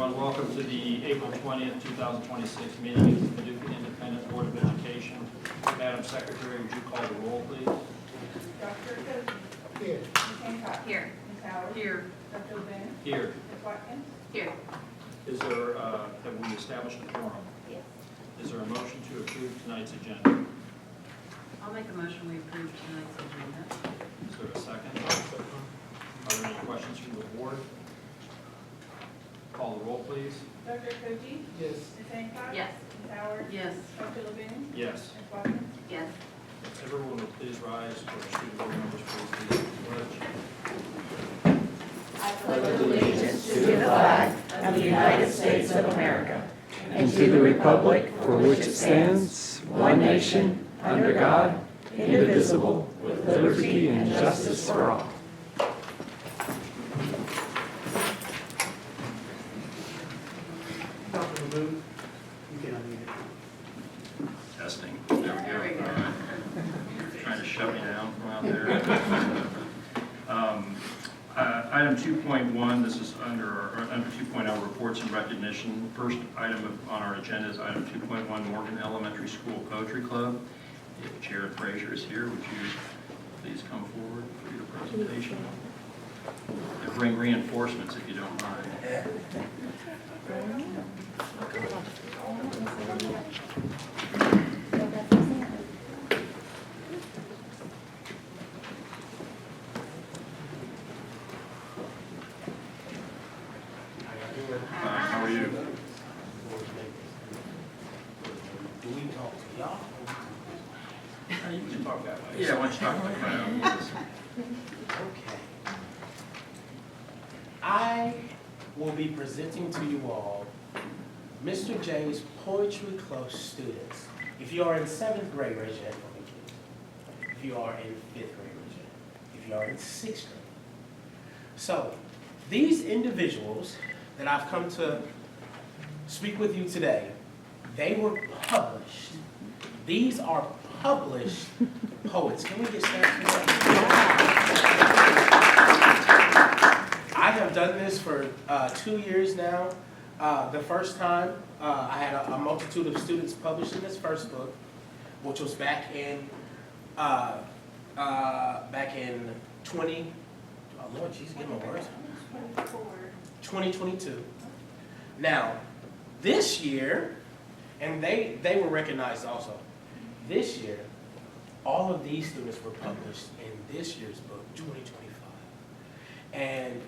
everyone. Welcome to the April 20th, 2026 meeting of the Paducah Independent Board of Education. Madam Secretary, would you call the roll, please? Dr. Cook. Here. Ms. Hancock. Here. Ms. Howard. Here. Dr. Levin. Here. Ms. Watkins. Here. Is there, have we established a quorum? Yes. Is there a motion to approve tonight's agenda? I'll make a motion we approve tonight's agenda. Is there a second? Are there any questions from the board? Call the roll, please. Dr. Cook. Yes. Ms. Hancock. Yes. Ms. Howard. Yes. Dr. Levin. Yes. Ms. Watkins. Yes. If everyone would please rise for the student board members, please lead the pledge. I pledge allegiance to the flag of the United States of America and to the republic for which it stands, one nation, under God, indivisible, with liberty and justice for all. Dr. Levin, you can unmute it. Testing. There we go. All right. Trying to shut me down from out there. Item 2.1, this is under 2.0, reports and recognition. First item on our agenda is item 2.1, Morgan Elementary School Poetry Club. If Chair Frazier is here, would you please come forward for your presentation? And bring reinforcements if you don't mind. How are you? Do we talk to y'all? You can talk that way. Yeah, why don't you talk like that? Okay. I will be presenting to you all Mr. J's Poetry Club students. If you are in 7th grade, raise your hand for me, please. If you are in 5th grade, raise your hand. If you are in 6th grade. So, these individuals that I've come to speak with you today, they were published. These are published poets. Can we get started? I have done this for 2 years now. The first time, I had a multitude of students published in this first book, which was back in 20. Oh Lord, jeez, get my words. 2022. Now, this year, and they were recognized also. This year, all of these students were published in this year's book, 2025. And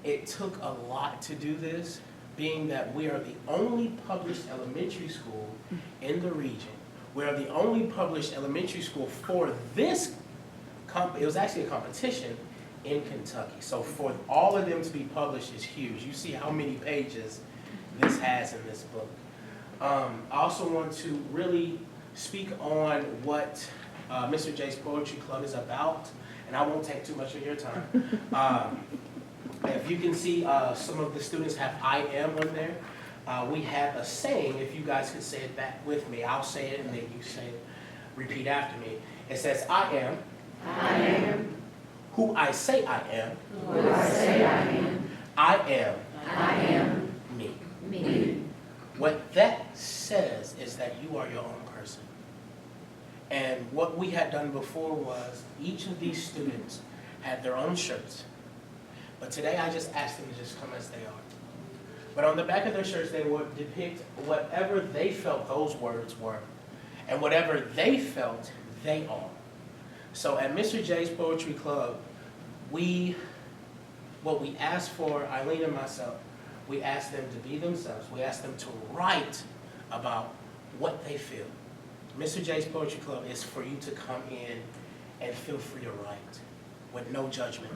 it took a lot to do this, being that we are the only published elementary school in the region. We are the only published elementary school for this, it was actually a competition in Kentucky. So for all of them to be published is huge. You see how many pages this has in this book. I also want to really speak on what Mr. J's Poetry Club is about, and I won't take too much of your time. If you can see, some of the students have I am on there. We have a saying, if you guys can say it back with me. I'll say it and then you say it, repeat after me. It says, I am. I am Who I say I am. who I say I am. I am I am me. me. What that says is that you are your own person. And what we had done before was each of these students had their own shirts. But today I just asked them to just come as they are. But on the back of their shirts they would depict whatever they felt those words were. And whatever they felt they are. So at Mr. J's Poetry Club, what we asked for, Eileen and myself, we asked them to be themselves. We asked them to write about what they feel. Mr. J's Poetry Club is for you to come in and feel free to write with no judgment.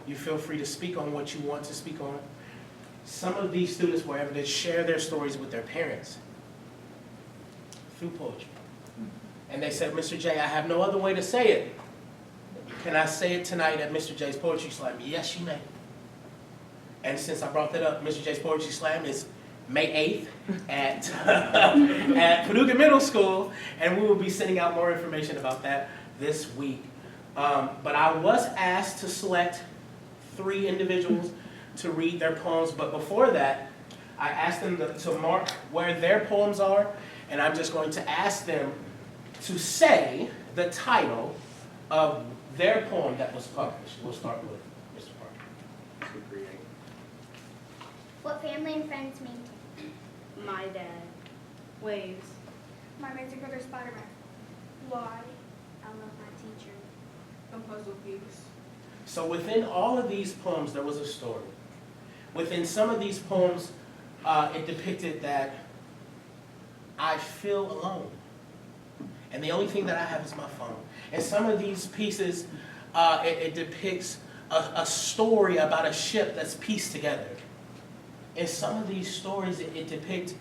You feel free to speak on what you want to speak on. Some of these students were able to share their stories with their parents through poetry. And they said, Mr. J, I have no other way to say it. Can I say it tonight at Mr. J's Poetry Slam? Yes, you may. And since I brought that up, Mr. J's Poetry Slam is May 8th at Paducah Middle School, and we will be sending out more information about that this week. But I was asked to select 3 individuals to read their poems, but before that, I asked them to mark where their poems are, and I'm just going to ask them to say the title of their poem that was published. We'll start with Mr. Parker. To create. What family and friends mean to me. My dad. Waves. My amazing brother Spider-Man. Why? I love my teacher. A puzzle piece. So within all of these poems, there was a story. Within some of these poems, it depicted that I feel alone. And the only thing that I have is my phone. And some of these pieces, it depicts a story about a ship that's pieced together. In some of these stories, it depicts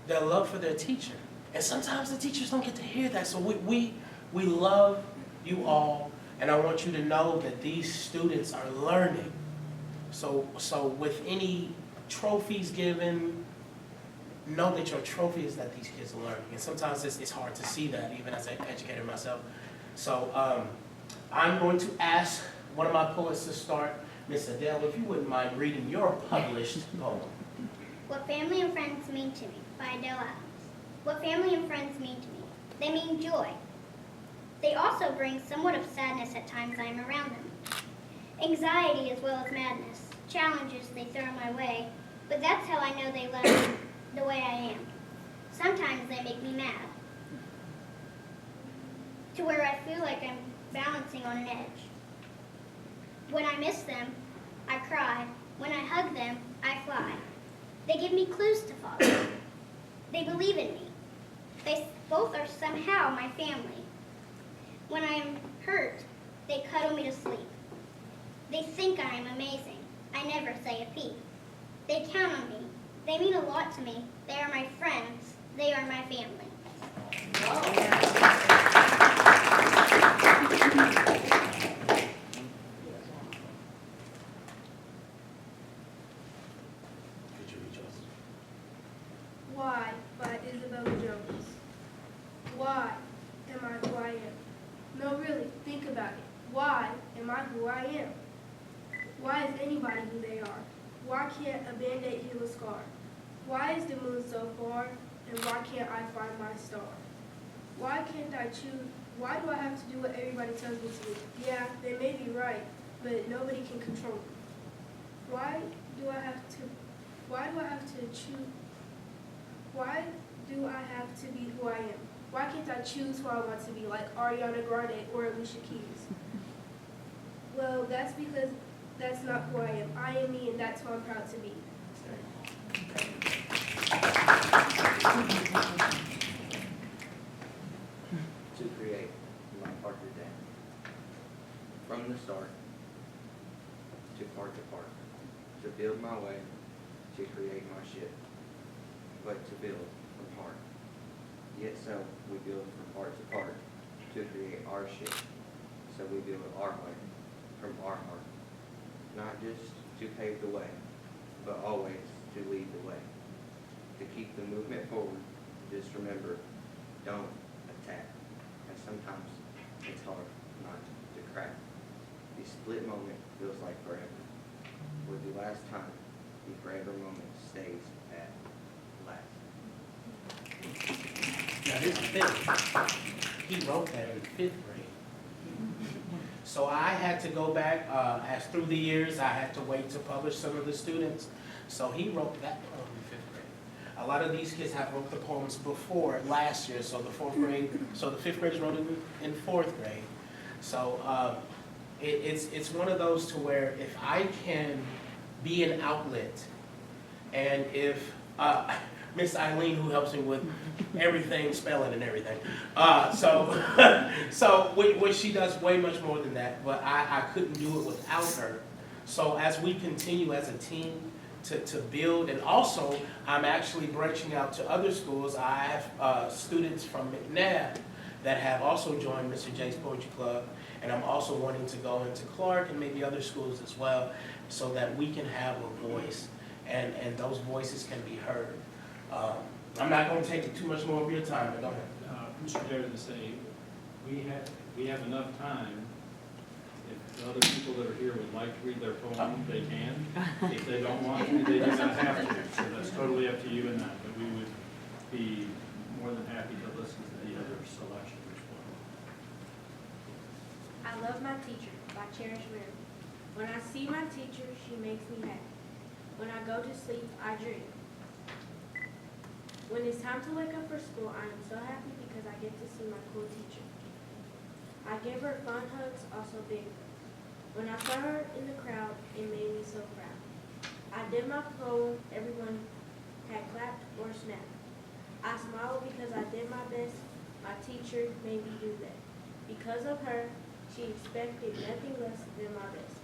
their love for their teacher. And sometimes the teachers don't get to hear that. So we love you all, and I want you to know that these students are learning. So with any trophies given, know that your trophy is that these kids are learning. And sometimes it's hard to see that, even as an educator myself. So I'm going to ask one of my poets to start. Miss Adele, if you wouldn't mind reading your published poem. What family and friends mean to me, by Adele Adams. What family and friends mean to me. They mean joy. They also bring somewhat of sadness at times I am around them. Anxiety as well as madness. Challenges they throw my way, but that's how I know they love me the way I am. Sometimes they make me mad, to where I feel like I'm balancing on an edge. When I miss them, I cry. When I hug them, I fly. They give me clues to follow. They believe in me. They both are somehow my family. When I am hurt, they cuddle me to sleep. They think I am amazing. I never say a peep. They count on me. They mean a lot to me. They are my friends. They are my family. Could you read yours? Why, by Isabella Jones. Why am I who I am? No, really, think about it. Why am I who I am? Why is anybody who they are? Why can't a Band-Aid heal a scar? Why is the moon so far, and why can't I find my star? Why can't I choose? Why do I have to do what everybody tells me to do? Yeah, they may be right, but nobody can control me. Why do I have to choose? Why do I have to be who I am? Why can't I choose who I want to be, like Ariana Grande or Alicia Keys? Well, that's because that's not who I am. I am me, and that's who I'm proud to be. To create my Parker Dan. From the start, to part, to build my way, to create my ship, but to build from heart. Yet so we build from part to part, to create our ship, so we build our way, from our heart. Not just to pave the way, but always to lead the way. To keep the movement forward, just remember, don't attack. And sometimes it's hard not to crack. The split moment feels like forever. Where the last time, the forever moment stays at last. Now here's the thing. He wrote that in 5th grade. So I had to go back, as through the years, I had to wait to publish some of the students. So he wrote that poem in 5th grade. A lot of these kids have wrote the poems before last year, so the 5th graders wrote it in 4th grade. So it's one of those to where if I can be an outlet, and if Miss Eileen, who helps me with everything, spelling and everything. So what she does way much more than that, but I couldn't do it without her. So as we continue as a team to build, and also I'm actually branching out to other schools. I have students from McNabb that have also joined Mr. J's Poetry Club, and I'm also wanting to go into Clark and maybe other schools as well, so that we can have a voice, and those voices can be heard. I'm not going to take too much more of your time, but go ahead. Mr. Dare to say, we have enough time. If the other people that are here would like to read their poem, they can. If they don't want to, they do not have to. So that's totally up to you in that, but we would be more than happy to listen to the other selections as well. I love my teacher by Cherish Mary. When I see my teacher, she makes me happy. When I go to sleep, I dream. When it's time to wake up for school, I am so happy because I get to see my cool teacher. I give her fun hugs, also big. When I saw her in the crowd, it made me so proud. I did my poem, everyone had clapped or snapped. I smiled because I did my best. My teacher made me do that. Because of her, she expected nothing less than my best.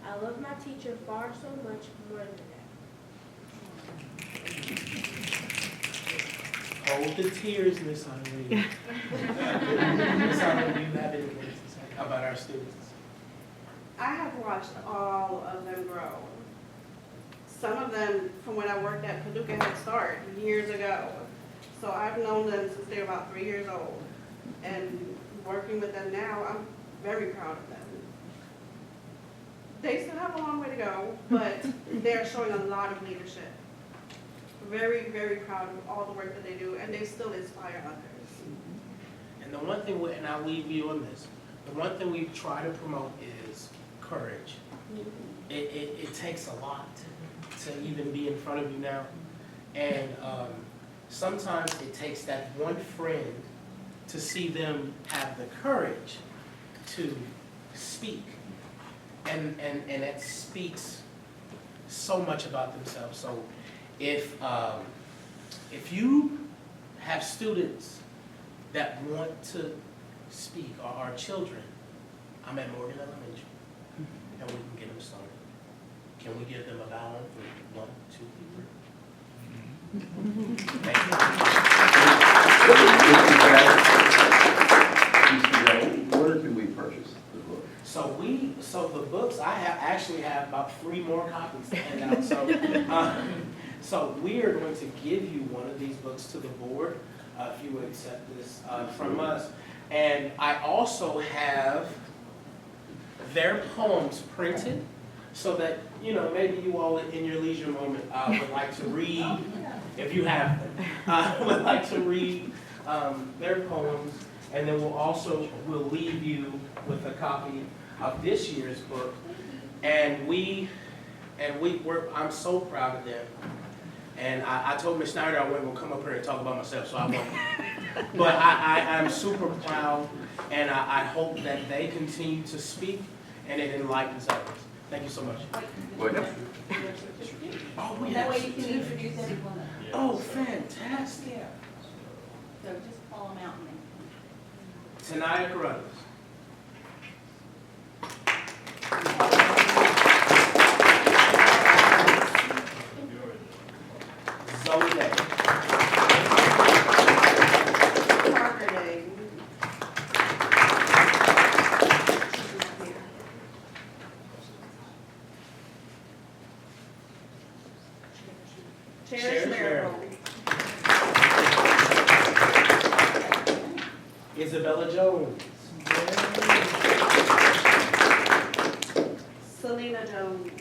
I love my teacher far so much more than that. Hold the tears, Miss Eileen. Miss Eileen, do you have anything to say about our students? I have watched all of them grow. Some of them from when I worked at Paducah Head Start years ago. So I've known them since they were about 3 years old. And working with them now, I'm very proud of them. They still have a long way to go, but they're showing a lot of leadership. Very, very proud of all the work that they do, and they still inspire others. And the one thing, and I'll leave you on this, the one thing we try to promote is courage. It takes a lot to even be in front of you now. And sometimes it takes that one friend to see them have the courage to speak. And that speaks so much about themselves. So if you have students that want to speak, or our children, I'm at Morgan Elementary, and we can get them started. Can we give them a ballot for 1, 2, 3? Thank you. Where can we purchase the book? So the books, I actually have about 3 more copies to hand out. So we are going to give you one of these books to the board, if you would accept this from us. And I also have their poems printed so that, maybe you all in your leisure moment would like to read, if you have them, would like to read their poems. And then we'll leave you with a copy of this year's book. And I'm so proud of them. And I told Ms. Snyder I wasn't going to come up here and talk about myself, so I won't. But I'm super proud, and I hope that they continue to speak and it enlightens others. Thank you so much. Wait. Oh, we That have way you can introduce everyone. Oh, fantastic. So just call them out and then. Tanaya Carruthers. Zoe Day. Parker Day. Cherish Marigold. Isabella Jones. Selena Jones.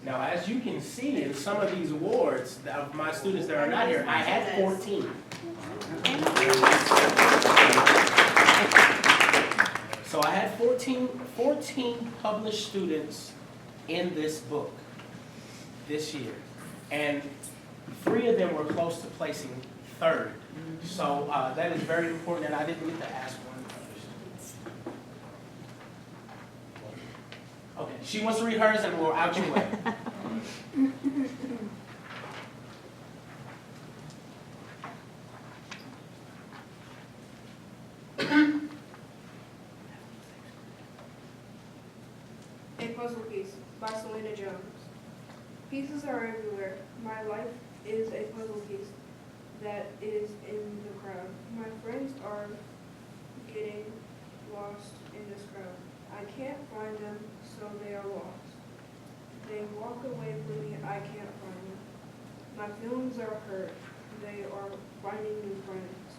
Now, as you can see in some of these awards of my students that are not here, I had 14. So I had 14 published students in this book this year. And 3 of them were close to placing 3rd. So that is very important, and I didn't get to ask one. Okay, she wants to read hers and we're out your way. A Puzzle Piece by Selena Jones. Pieces are everywhere. My life is a puzzle piece that is in the crowd. My friends are getting lost in this crowd. I can't find them, so they are lost. They walk away from me, I can't find them. My feelings are hurt. They are finding new friends.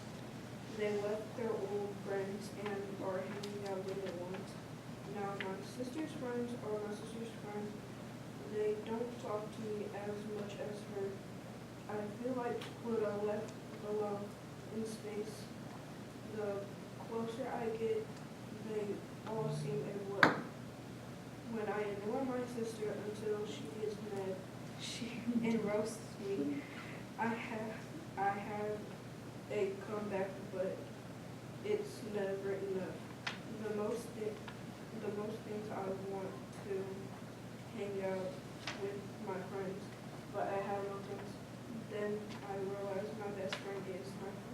They left their old friends and are hanging out with new ones. Now my sister's friends are my sister's friends. They don't talk to me as much as her. I feel like Pluto left alone in space. The closer I get, they all seem ignored. When I ignore my sister until she gets mad, and roasts me, I have a comeback, but it's never enough. The most things I want to hang out with my friends, but I have no friends. Then I realize my best friend is my friend.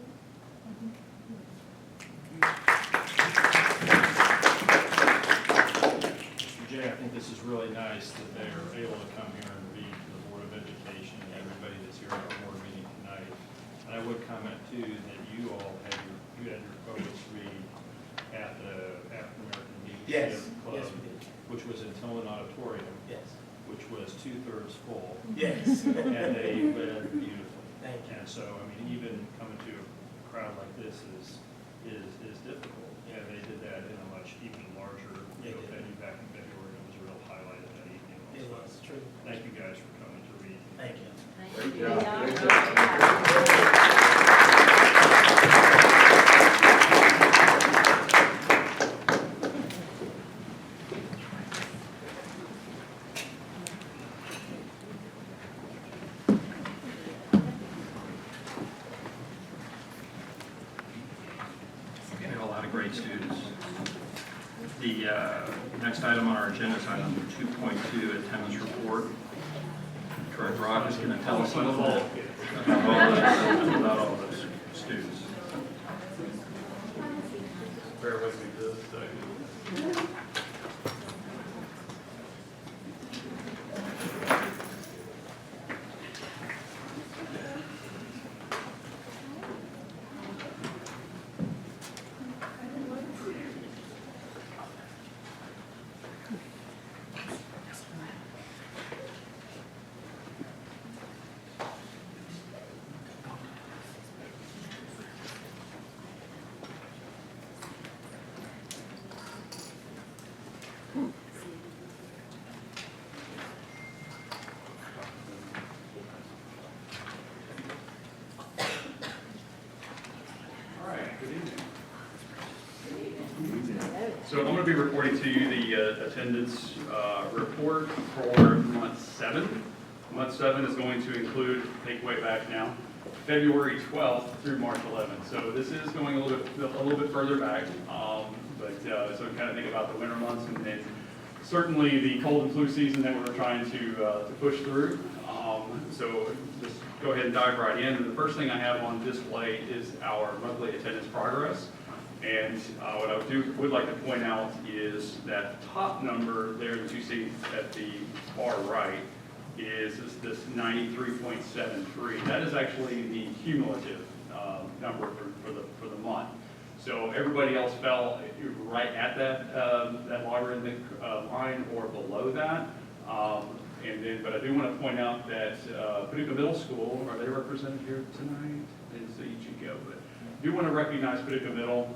Mr. Jay, I think this is really nice that they are able to come here and read to the Board of Education and everybody that's here at our board meeting tonight. And I would comment too that you all had your poets read at the African American Yes, Museum Club, yes, we did. which was in Tillman Auditorium, Yes. which was 2/3 full, Yes. and they read beautifully. Thank you. And so, I mean, even coming to a crowd like this is difficult. And they did that in a much even larger venue back in February. It was a real highlight of that evening. It Also. was true. Thank you guys for coming to read. Thank you. Thank you. Great job. We have a lot of great students. The next item on our agenda is item 2.2, attendance report. Troy Brock is going to tell us a little bit about all those students. Bear with me just a second. All right, good evening. So I'm going to be reporting to you the attendance report for month 7. Month 7 is going to include, take way back now, February 12th through March 11th. So this is going a little bit further back, so kind of think about the winter months and then certainly the cold and flu season that we're trying to push through. So just go ahead and dive right in. And the first thing I have on display is our monthly attendance progress. And what I would like to point out is that top number there that you see at the far right is this 93.73. That is actually the cumulative number for the month. So everybody else fell right at that logarithmic line or below that. But I do want to point out that Paducah Middle School, are they represented here tonight? I didn't see you go, but I do want to recognize Paducah Middle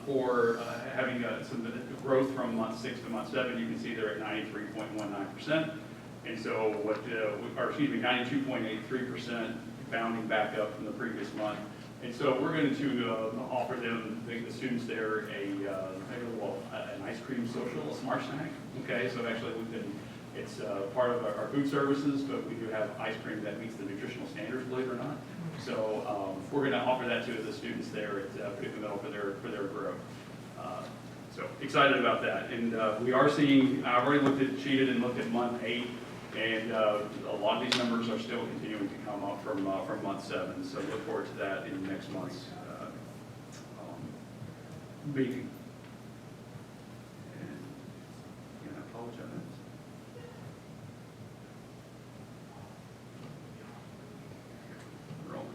for having some growth from month 6 to month 7. You can see they're at 93.19%. And so 92.83%, bounding back up from the previous month. And so we're going to offer them, the students there, an ice cream social, a smart snack. Okay, so actually it's part of our food services, but we do have ice cream that meets the nutritional standards, believe it or not. So we're going to offer that to the students there at Paducah Middle for their growth. So excited about that. And we are seeing, I've already cheated and looked at month 8, and a lot of these numbers are still continuing to come up from month 7. So look forward to that in next month's meeting. And I apologize. Rolling.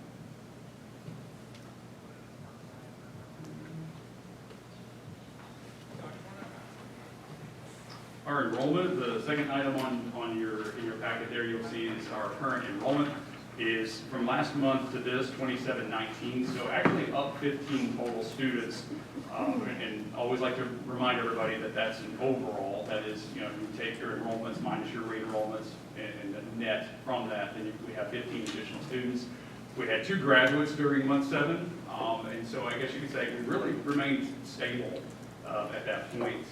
Our enrollment, the second item in your packet there, you'll see is our current enrollment is from last month to this, 2719, so actually up 15 total students. And always like to remind everybody that that's an overall, that is, you take your enrollments minus your re-enrollments and the net from that, then we have 15 additional students. We had 2 graduates during month 7, and so I guess you could say we really remained stable at that point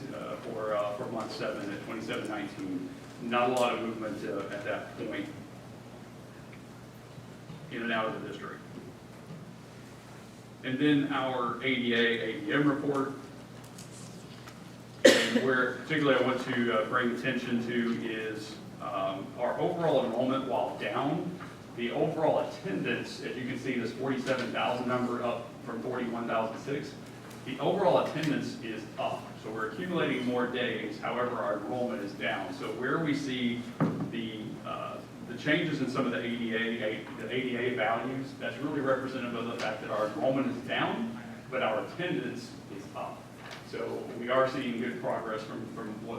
for month 7 at 2719. Not a lot of movement at that point in and out of the district. And then our ADA, ADM report, and where particularly I want to bring attention to is our overall enrollment, while down, the overall attendance, as you can see, this 47,000 number up from 41,006, the overall attendance is up. So we're accumulating more days, however, our enrollment is down. So where we see the changes in some of the ADA values, that's really representative of the fact that our enrollment is down, but our attendance is up. So we are seeing good progress from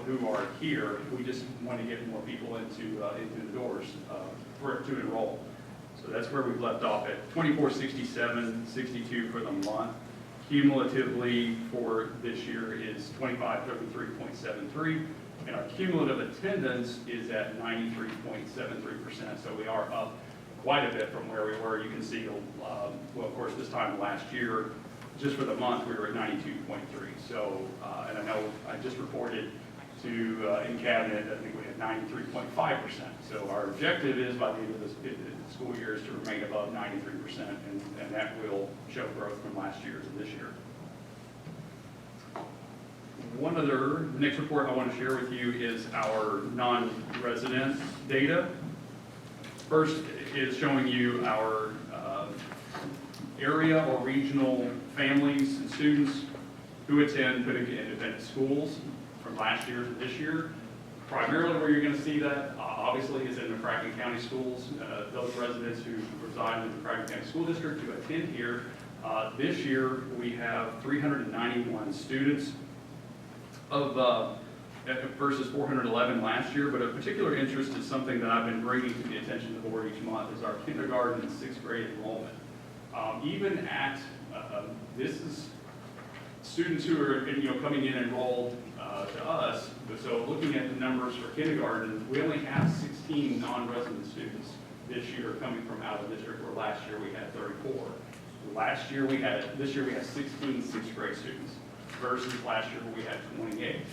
who are here. We just want to get more people into the doors to enroll. So that's where we've left off at 2467, 62 for the month. Cumulatively for this year is 2533.73. And our cumulative attendance is at 93.73%, so we are up quite a bit from where we were. You can see, well, of course, this time last year, just for the month, we were at 92.3. So, and I know I just reported to in cabinet, I think we had 93.5%. So our objective is by the end of the school year is to remain above 93%, and that will show growth from last year to this year. One other, the next report I want to share with you is our non-resident data. First is showing you our area or regional families and students who attend Paducah Independent Schools from last year to this year. Primarily where you're going to see that, obviously, is in the McCracken County schools. Those residents who reside in the McCracken County School District who attend here. This year, we have 391 students versus 411 last year, but of particular interest is something that I've been bringing to the attention of the board each month is our kindergarten and 6th grade enrollment. Even at, this is students who are coming in enrolled to us, so looking at the numbers for kindergarten, we only have 16 non-resident students this year coming from out of district, where last year we had 34. This year we have 16 6th grade students versus last year we had 28.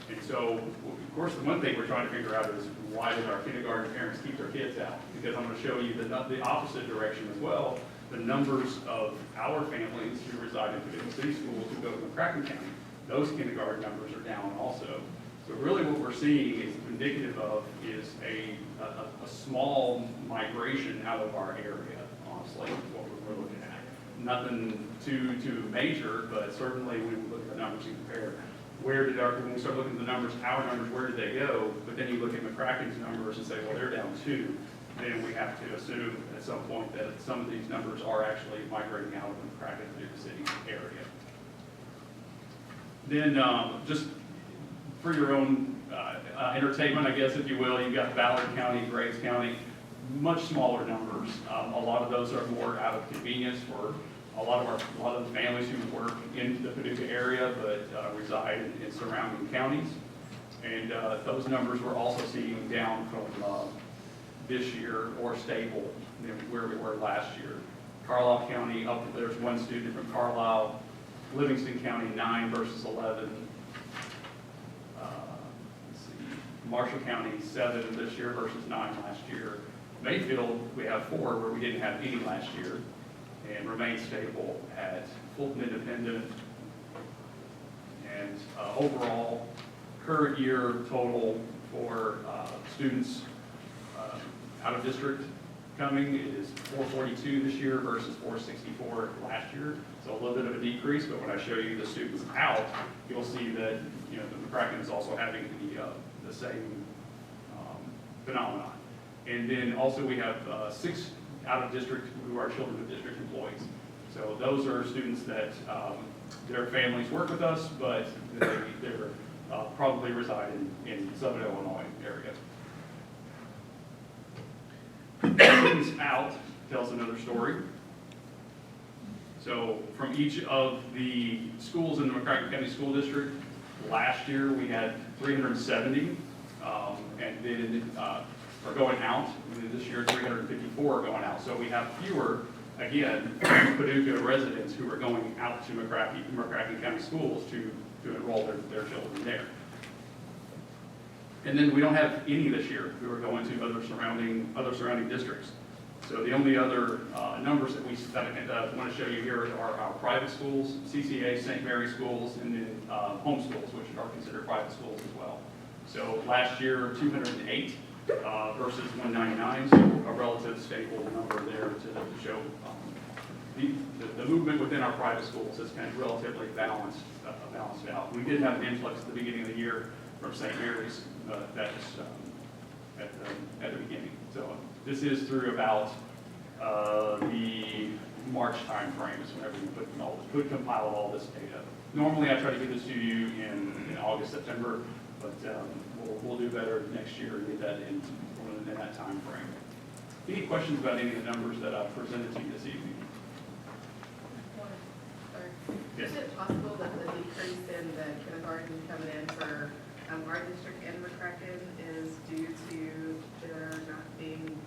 And so, of course, the one thing we're trying to figure out is why did our kindergarten parents keep their kids out? Because I'm going to show you the opposite direction as well. The numbers of our families who reside in Paducah City schools who go to McCracken County, those kindergarten numbers are down also. So really what we're seeing is indicative of is a small migration out of our area, honestly, is what we're looking at. Nothing too major, but certainly when we look at the numbers and compare, when we start looking at the numbers, our numbers, where did they go? But then you look at McCracken's numbers and say, well, they're down too. Then we have to assume at some point that some of these numbers are actually migrating out of the McCracken to the city area. Then just for your own entertainment, I guess, if you will, you've got Ballard County, Graves County, much smaller numbers. A lot of those are more out of convenience for a lot of the families who work in the Paducah area but reside in surrounding counties. And those numbers we're also seeing down from this year or stable than where we were last year. Carlisle County, there's one student from Carlisle. Livingston County, 9 versus 11. Let's see. Marshall County, 7 this year versus 9 last year. Mayfield, we have 4 where we didn't have any last year, and remain stable at Fulton Independent. And overall, current year total for students out of district coming is 442 this year versus 464 last year. So a little bit of a decrease, but when I show you the students out, you'll see that the McCracken is also having the same phenomenon. And then also we have 6 out of district who are children of district employees. So those are students that their families work with us, but they're probably reside in Southern Illinois area. Students out tells another story. So from each of the schools in the McCracken County School District, last year we had 370, and then are going out. This year 354 are going out. So we have fewer, again, Paducah residents who are going out to McCracken County schools to enroll their children there. And then we don't have any this year who are going to other surrounding districts. So the only other numbers that I want to show you here are our private schools, CCA, St. Mary schools, and then home schools, which are considered private schools as well. So last year, 208 versus 199, so a relative stable number there to show the movement within our private schools is kind of relatively balanced out. We did have an influx at the beginning of the year from St. Mary's at the beginning. So this is through about the March time frame is whenever we compile all this data. Normally I try to get this to you in August, September, but we'll do better next year and get that in that time frame. Any questions about any of the numbers that I've presented to you this evening? Yes. Is it possible that the decrease in the kindergarten coming in for our district and McCracken is due to there not being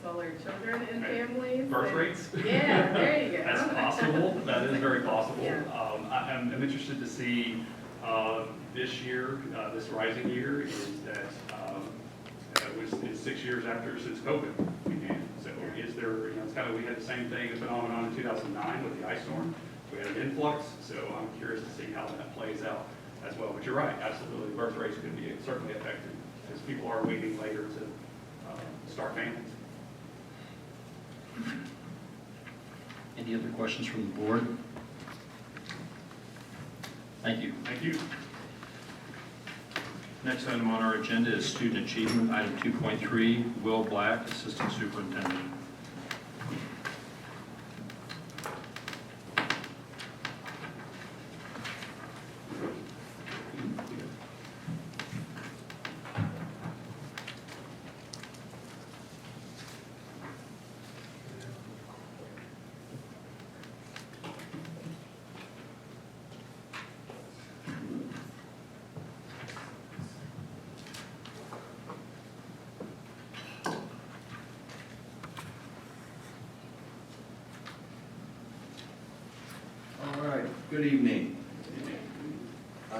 smaller children in families? Birth rates? Yeah, there you go. That's possible. That is very possible. Yeah. I'm interested to see this year, this rising year, is that it's 6 years since COVID began. So is there, it's kind of, we had the same thing, a phenomenon in 2009 with the ice storm. We had an influx, so I'm curious to see how that plays out as well. But you're right, absolutely, birth rates could be certainly affected because people are waiting later to start families. Any other questions from the board? Thank you. Thank you. Next item on our agenda is student achievement, item 2.3, Will Black, Assistant Superintendent. All right, good evening.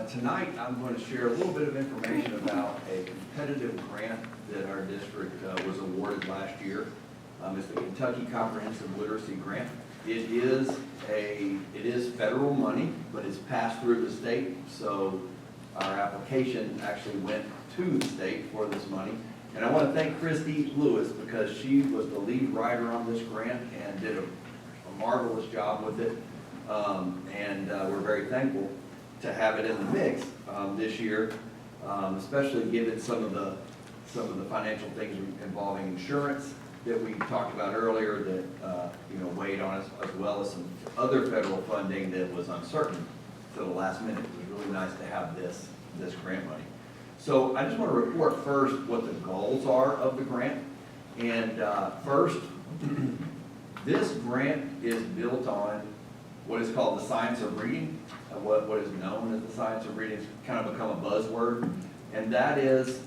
Tonight, I'm going to share a little bit of information about a competitive grant that our district was awarded last year. It's the Kentucky Comprehensive Literacy Grant. It is federal money, but it's passed through the state, so our application actually went to the state for this money. And I want to thank Christy Lewis because she was the lead writer on this grant and did a marvelous job with it. We're very thankful to have it in the mix this year, especially given some of the financial things involving insurance that we talked about earlier that weighed on us, as well as some other federal funding that was uncertain to the last minute. It was really nice to have this grant money. So I just want to report first what the goals are of the grant. And first, this grant is built on what is called the science of reading, what is known as the science of reading. It's kind of become a buzzword. And that is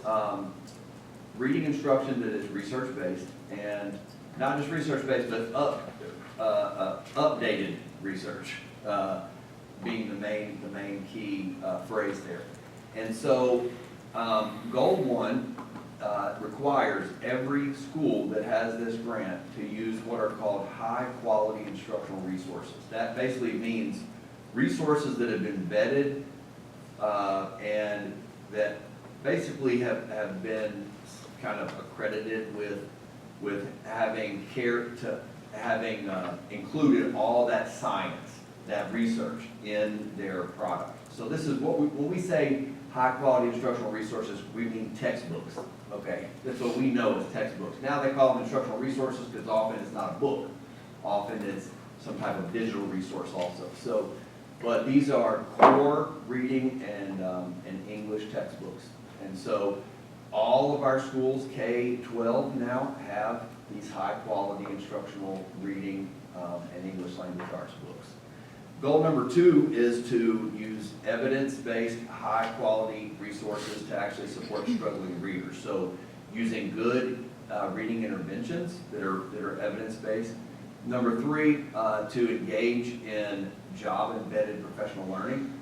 reading instruction that is research-based, and not just research-based, but updated research being the main key phrase there. And so Goal 1 requires every school that has this grant to use what are called high-quality instructional resources. That basically means resources that have been vetted and that basically have been kind of accredited with having included all that science, that research in their product. So this is when we say high-quality instructional resources, we mean textbooks, okay? That's what we know as textbooks. Now they call them instructional resources because often it's not a book. Often it's some type of digital resource also. So But these are core reading and English textbooks. And so all of our schools, K-12 now, have these high-quality instructional reading and English language arts books. Goal number 2 is to use evidence-based, high-quality resources to actually support struggling readers. So using good reading interventions that are evidence-based. Number 3, to engage in job-embedded professional learning,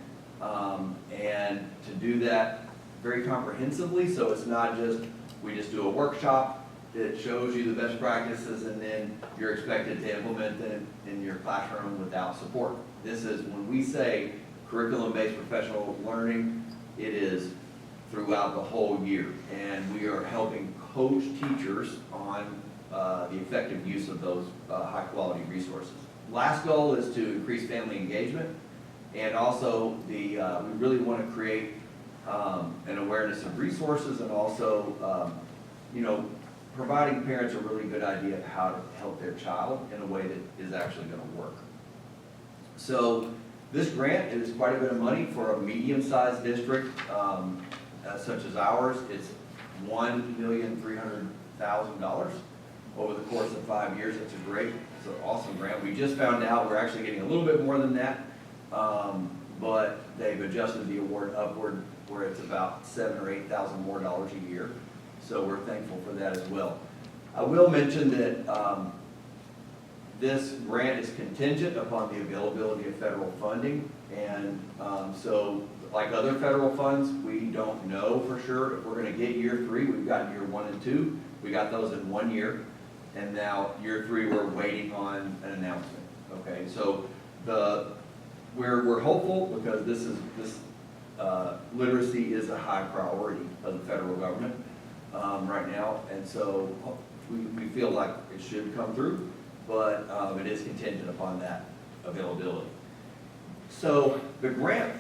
and to do that very comprehensively, so it's not just, we just do a workshop that shows you the best practices and then you're expected to implement them in your classroom without support. This is, when we say curriculum-based professional learning, it is throughout the whole year. And we are helping coach teachers on the effective use of those high-quality resources. Last goal is to increase family engagement, and also we really want to create an awareness of resources, and also providing parents a really good idea of how to help their child in a way that is actually going to work. So this grant is quite a bit of money for a medium-sized district such as ours. It's $1,300,000 over the course of 5 years. It's an awesome grant. We just found out we're actually getting a little bit more than that, but they've adjusted the award upward where it's about $7,000 or $8,000 more a year. So we're thankful for that as well. I will mention that this grant is contingent upon the availability of federal funding, and so like other federal funds, we don't know for sure if we're going to get year 3. We've got year 1 and 2. We got those in 1 year, and now year 3 we're waiting on an announcement. Okay, so we're hopeful because this literacy is a high priority of the federal government right now, and so we feel like it should come through, but it is contingent upon that availability. So the grant,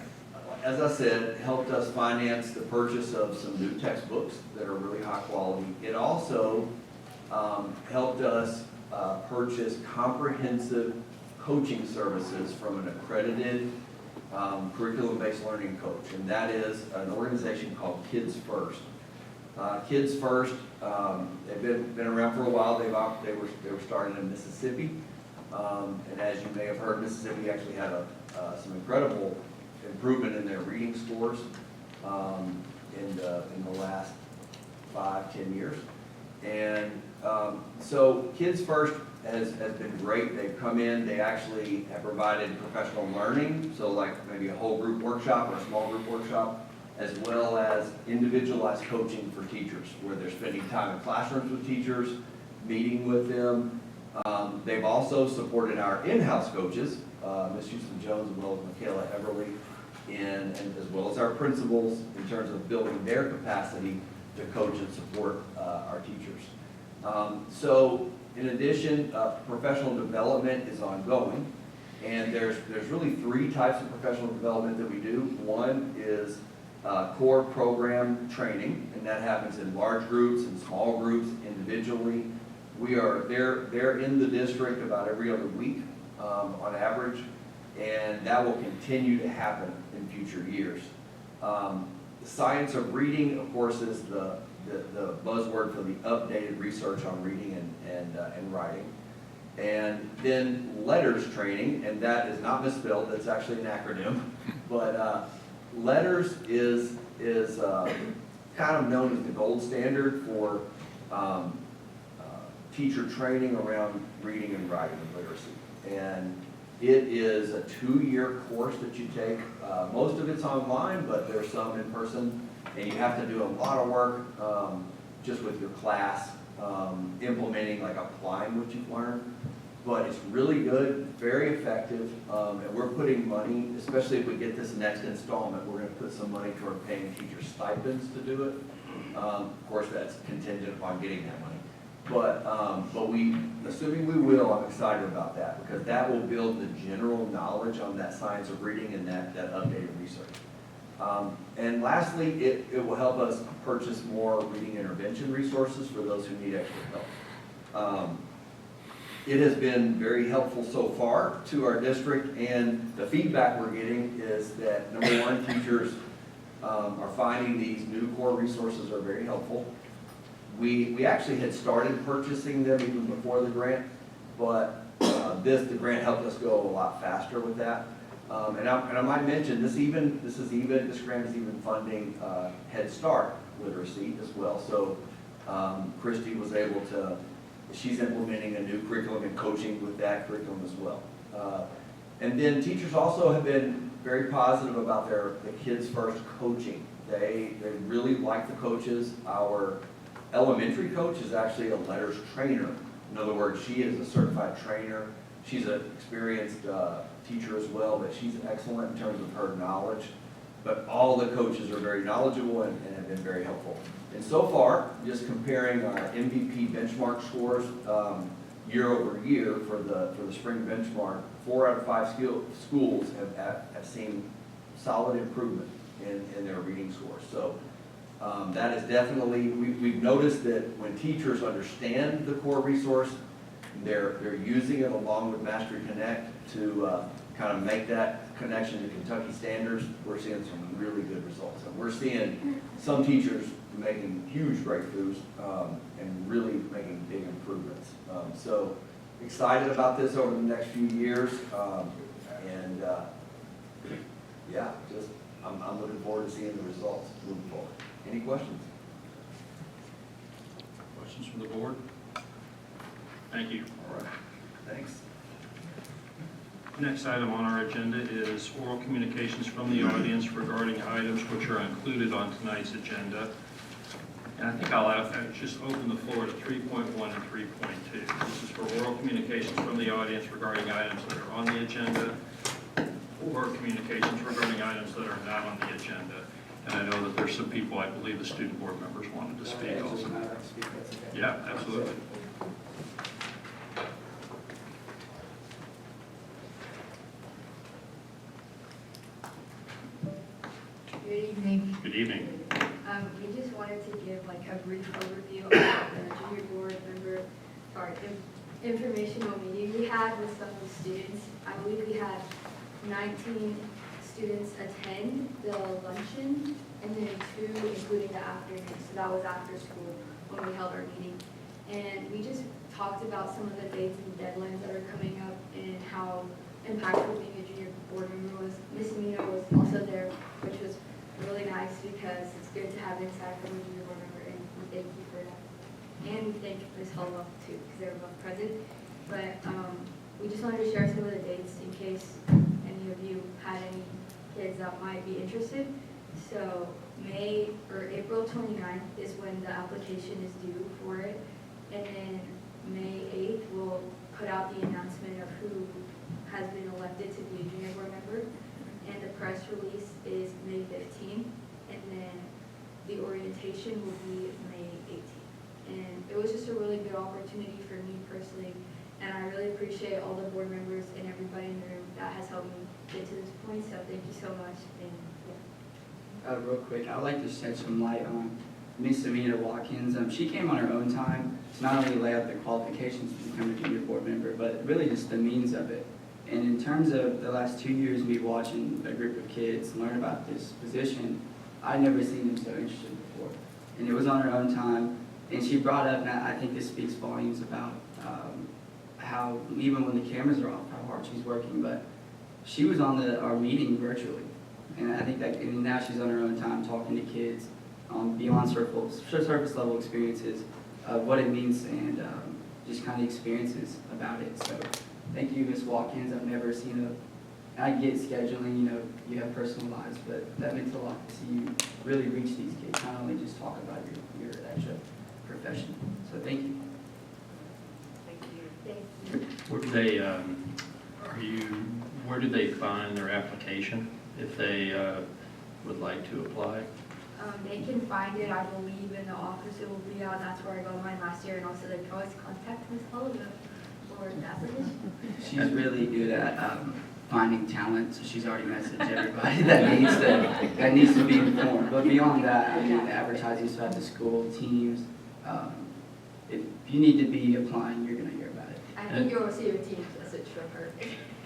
as I said, helped us finance the purchase of some new textbooks that are really high quality. It also helped us purchase comprehensive coaching services from an accredited curriculum-based learning coach, and that is an organization called Kids First. Kids First, they've been around for a while. They were started in Mississippi, and as you may have heard, Mississippi actually had some incredible improvement in their reading scores in the last 5-10 years. And so Kids First has been great. They've come in, they actually have provided professional learning, so like maybe a whole group workshop or a small group workshop, as well as individualized coaching for teachers, where they're spending time in classrooms with teachers, meeting with them. They've also supported our in-house coaches, Ms. Houston Jones as well as Michaela Everly, and as well as our principals in terms of building their capacity to coach and support our teachers. So in addition, professional development is ongoing, and there's really 3 types of professional development that we do. One is core program training, and that happens in large groups and small groups individually. They're in the district about every other week on average, and that will continue to happen in future years. The science of reading, of course, is the buzzword for the updated research on reading and writing. And then letters training, and that is not misspelled, that's actually an acronym, but letters is kind of known as the gold standard for teacher training around reading and writing and literacy. And it is a 2-year course that you take. Most of it's online, but there's some in person, and you have to do a lot of work just with your class, implementing, like applying what you've learned. But it's really good, very effective, and we're putting money, especially if we get this next installment, we're going to put some money toward paying teachers stipends to do it. Of course, that's contingent upon getting that money. But assuming we will, I'm excited about that, because that will build the general knowledge on that science of reading and that updated research. And lastly, it will help us purchase more reading intervention resources for those who need extra help. It has been very helpful so far to our district, and the feedback we're getting is that, number one, teachers are finding these new core resources are very helpful. We actually had started purchasing them even before the grant, but the grant helped us go a lot faster with that. And I might mention, this grant is even funding Head Start literacy as well. So Christy was able to, she's implementing a new curriculum and coaching with that curriculum as well. And then teachers also have been very positive about the Kids First coaching. They really like the coaches. Our elementary coach is actually a letters trainer. In other words, she is a certified trainer. She's an experienced teacher as well, but she's excellent in terms of her knowledge. But all the coaches are very knowledgeable and have been very helpful. And so far, just comparing our MVP benchmark scores year over year for the spring benchmark, 4 out of 5 schools have seen solid improvement in their reading scores. So that is definitely, we've noticed that when teachers understand the core resource, they're using it along with Mastery Connect to kind of make that connection to Kentucky standards. We're seeing some really good results. And we're seeing some teachers making huge breakthroughs and really making big improvements. So excited about this over the next few years. Yeah, just I'm looking forward to seeing the results moving forward. Any questions? Questions from the board? Thank you. All right, thanks. Next item on our agenda is oral communications from the audience regarding items which are included on tonight's agenda. And I think I'll just open the floor to 3.1 and 3.2. This is for oral communications from the audience regarding items that are on the agenda, or communications regarding items that are not on the agenda. And I know that there's some people, I believe the student board members wanted to speak also. Yeah, absolutely. Good evening. Good evening. We just wanted to give like a brief overview of the junior board member, informational meeting we had with some of the students. I believe we had 19 students attend the luncheon, and then 2 including the afternoon. So that was after school when we held our meeting. And we just talked about some of the dates and deadlines that are coming up and how impactful being a junior board member was. Miss Amina was also there, which was really nice because it's good to have insight from a junior board member, and we thank you for that. And we thank Ms. Hullwell too, because they were both present. But we just wanted to share some of the dates in case any of you had any kids that might be interested. So April 29th is when the application is due for it. And then May 8th, we'll put out the announcement of who has been elected to be a junior board member. And the press release is May 15th. And then the orientation will be May 18th. And it was just a really good opportunity for me personally. And I really appreciate all the board members and everybody in the room that has helped me get to this point. So thank you so much. And yeah. Real quick, I'd like to shed some light on Miss Amina Watkins. She came on her own time to not only lay out the qualifications to become a junior board member, but really just the means of it. And in terms of the last 2 years, me watching a group of kids learn about this position, I'd never seen them so interested before. And it was on her own time. And she brought up, and I think this speaks volumes about how even when the cameras are off, how hard she's working. But she was on our meeting virtually. And I think that and now she's on her own time talking to kids on beyond surface level experiences of what it means and just kind of experiences about it. So thank you, Ms. Watkins. I've never seen I get scheduling, you have personal lives, but that meant a lot to see you really reach these kids, not only just talk about your extra profession. So thank you. Where do they, where do they find their application if they would like to apply? They can find it, I believe, in the office. It will be out. That's where I got mine last year. And also they can always contact Ms. Hullwell for the application. She's really good at finding talent, so she's already messaged everybody that needs to be informed. But beyond that, I mean, advertising stuff at the school, teams, if you need to be applying, you're gonna hear about it. I think you'll see your team's message from her.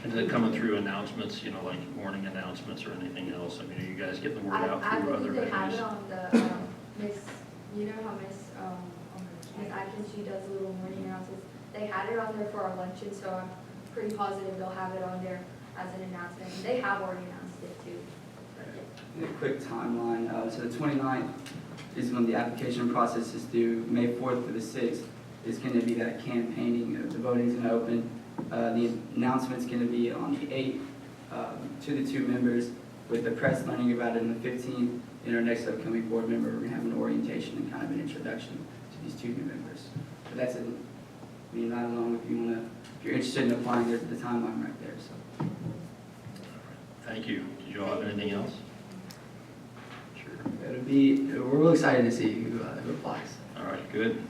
And is it coming through announcements, you know, like morning announcements or anything else? I mean, are you guys getting the word out I through other believe they have venues? it on the, Miss, you know how Miss Atkins, she does little morning announcements. They had it on there for our luncheon, so I'm pretty positive they'll have it on there as an announcement. And they have already announced it too. But, yeah. A quick timeline, so the 29th is when the application process is due. May 4th to the 6th is going to be that campaigning, the voting's going to open. The announcement's going to be on the 8th to the 2 members, with the press learning about it on the 15th. And our next upcoming board member, we're going to have an orientation and kind of an introduction to these 2 new members. But that's it. I mean, not alone, if you're interested in applying, there's the timeline right there, so. Thank you. Did you all have anything else? Sure. We're real excited to see who applies. All right, good.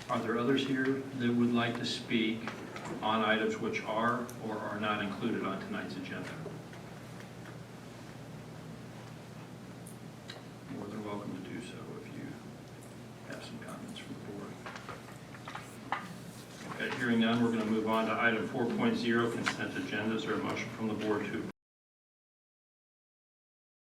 Are there others here that would like to speak on items which are or are not included on tonight's agenda? More than welcome to do so if you have some comments from the board. Okay, hearing none, we're going to move on to item 4.0, consent agenda. Is there a motion from the board to